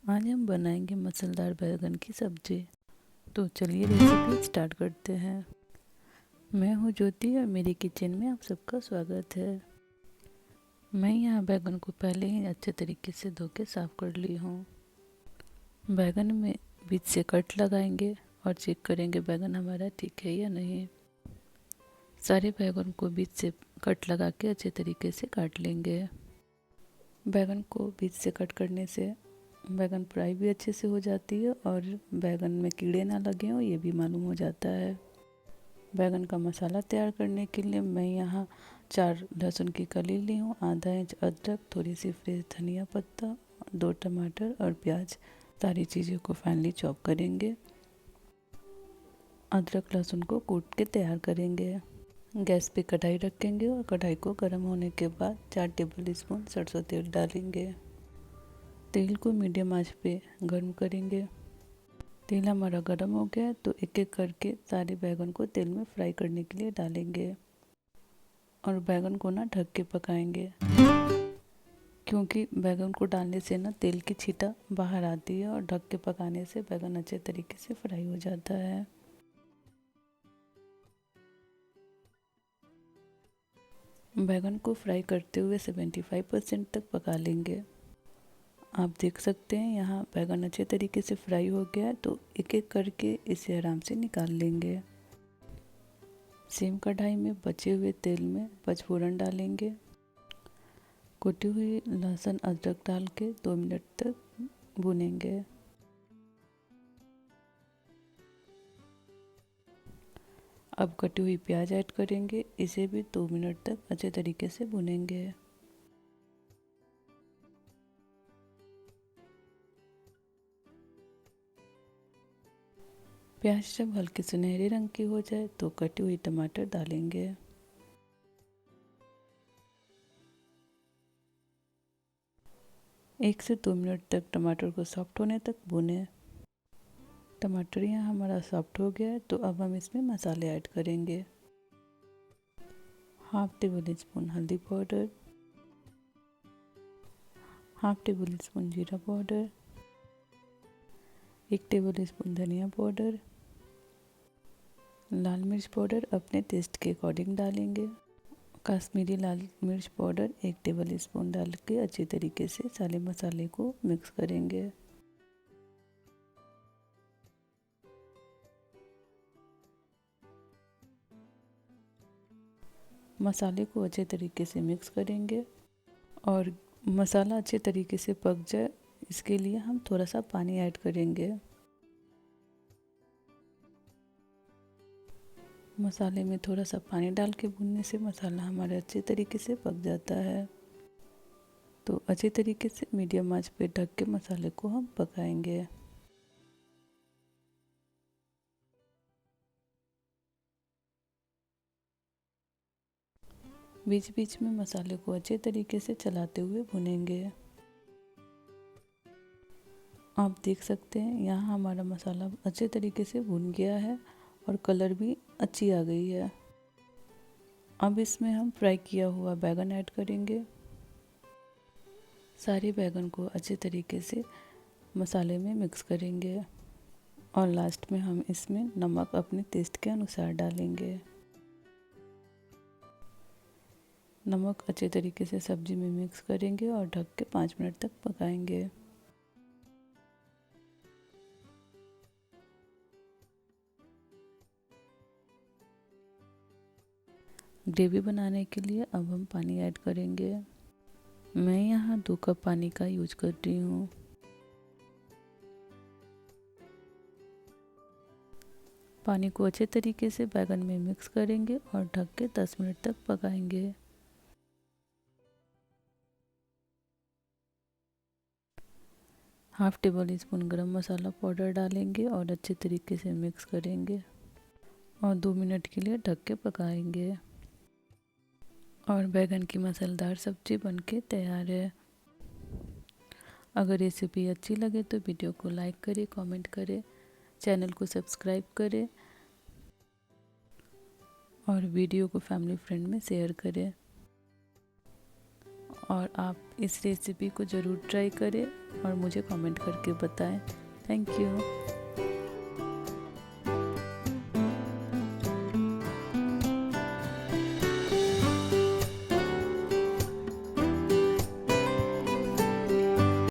आज हम बनाएंगे मसालेदार बैगन की सब्जी। तो चलिए रेसिपी स्टार्ट करते हैं। मैं हूँ ज्योति और मेरी किचन में आप सबका स्वागत है। मैं यहाँ बैगन को पहले ही अच्छे तरीके से धो के साफ़ कर ली हूँ। बैगन में बीच से कट लगाएंगे और चेक करेंगे बैगन हमारा ठीक है या नहीं। सारे बैगन को बीच से कट लगा के अच्छे तरीके से काट लेंगे। बैगन को बीच से कट करने से बैगन फ्राई भी अच्छे से हो जाती है और बैगन में कीड़े ना लगे हों ये भी मालूम हो जाता है। बैगन का मसाला तैयार करने के लिए मैं यहाँ 4 लहसुन की कली ली हूँ, आधा इंच अदरक, थोड़ी सी फ्रेश धनिया पत्ता, 2 टमाटर और प्याज। सारी चीज़ों को फाइनली चॉप करेंगे। अदरक लहसुन को कूट के तैयार करेंगे। गैस पे कढ़ाई रखेंगे और कढ़ाई को गर्म होने के बाद 4 टेबल स्पून सरसों तेल डालेंगे। तेल को मीडियम आंच पे गर्म करेंगे। तेल हमारा गर्म हो गया तो एक एक करके सारे बैगन को तेल में फ्राई करने के लिए डालेंगे और बैगन को ना ढक के पकाएंगे, क्योंकि बैगन को डालने से ना तेल की छींटा बाहर आती है और ढक के पकाने से बैगन अच्छे तरीके से फ्राई हो जाता है। बैगन को फ्राई करते हुए 75% तक पका लेंगे। आप देख सकते हैं यहाँ बैगन अच्छे तरीके से फ्राई हो गया है, तो एक एक करके इसे आराम से निकाल लेंगे। सेम कढ़ाई में बचे हुए तेल में पचफोरन डालेंगे। कुटी हुई लहसुन अदरक डाल के 2 मिनट तक भूनेंगे। अब कटी हुई प्याज ऐड करेंगे, इसे भी 2 मिनट तक अच्छे तरीके से भूनेंगे। प्याज जब हल्के सुनहरे रंग की हो जाए तो कटी हुई टमाटर डालेंगे। 1 से 2 मिनट तक टमाटर को सॉफ्ट होने तक भूनें। टमाटर यहाँ हमारा सॉफ्ट हो गया है तो अब हम इसमें मसाले ऐड करेंगे। हाफ टेबल स्पून हल्दी पाउडर, हाफ टेबल स्पून जीरा पाउडर, 1 टेबल स्पून धनिया पाउडर, लाल मिर्च पाउडर अपने टेस्ट के अकॉर्डिंग डालेंगे। कश्मीरी लाल मिर्च पाउडर 1 टेबल स्पून डाल के अच्छी तरीके से सारे मसाले को मिक्स करेंगे। मसाले को अच्छे तरीके से मिक्स करेंगे और मसाला अच्छे तरीके से पक जाए इसके लिए हम थोड़ा सा पानी ऐड करेंगे। मसाले में थोड़ा सा पानी डाल के भूनने से मसाला हमारे अच्छे तरीके से पक जाता है। तो अच्छे तरीके से मीडियम आंच पे ढक के मसाले को हम पकाएंगे। बीच बीच में मसाले को अच्छे तरीके से चलाते हुए भुनेंगे। आप देख सकते हैं यहाँ हमारा मसाला अच्छे तरीके से भुन गया है और कलर भी अच्छी आ गई है। अब इसमें हम फ्राई किया हुआ बैगन ऐड करेंगे। सारे बैगन को अच्छे तरीके से मसाले में मिक्स करेंगे और लास्ट में हम इसमें नमक अपने टेस्ट के अनुसार डालेंगे। नमक अच्छे तरीके से सब्जी में मिक्स करेंगे और ढक के 5 मिनट तक पकाएंगे। ग्रेवी बनाने के लिए अब हम पानी ऐड करेंगे। मैं यहाँ 2 कप पानी का यूज कर रही हूँ। पानी को अच्छे तरीके से बैगन में मिक्स करेंगे और ढक के 10 मिनट तक पकाएंगे। हाफ टेबल स्पून गरम मसाला पाउडर डालेंगे और अच्छे तरीके से मिक्स करेंगे और 2 मिनट के लिए ढक के पकाएंगे। और बैगन की मसालेदार सब्जी बनके तैयार है। अगर रेसिपी अच्छी लगे तो वीडियो को लाइक करें, कमेंट करें, चैनल को सब्सक्राइब करें और वीडियो को फैमिली फ्रेंड में शेयर करें और आप इस रेसिपी को ज़रूर ट्राई करें और मुझे कमेंट करके बताएं। Thank you.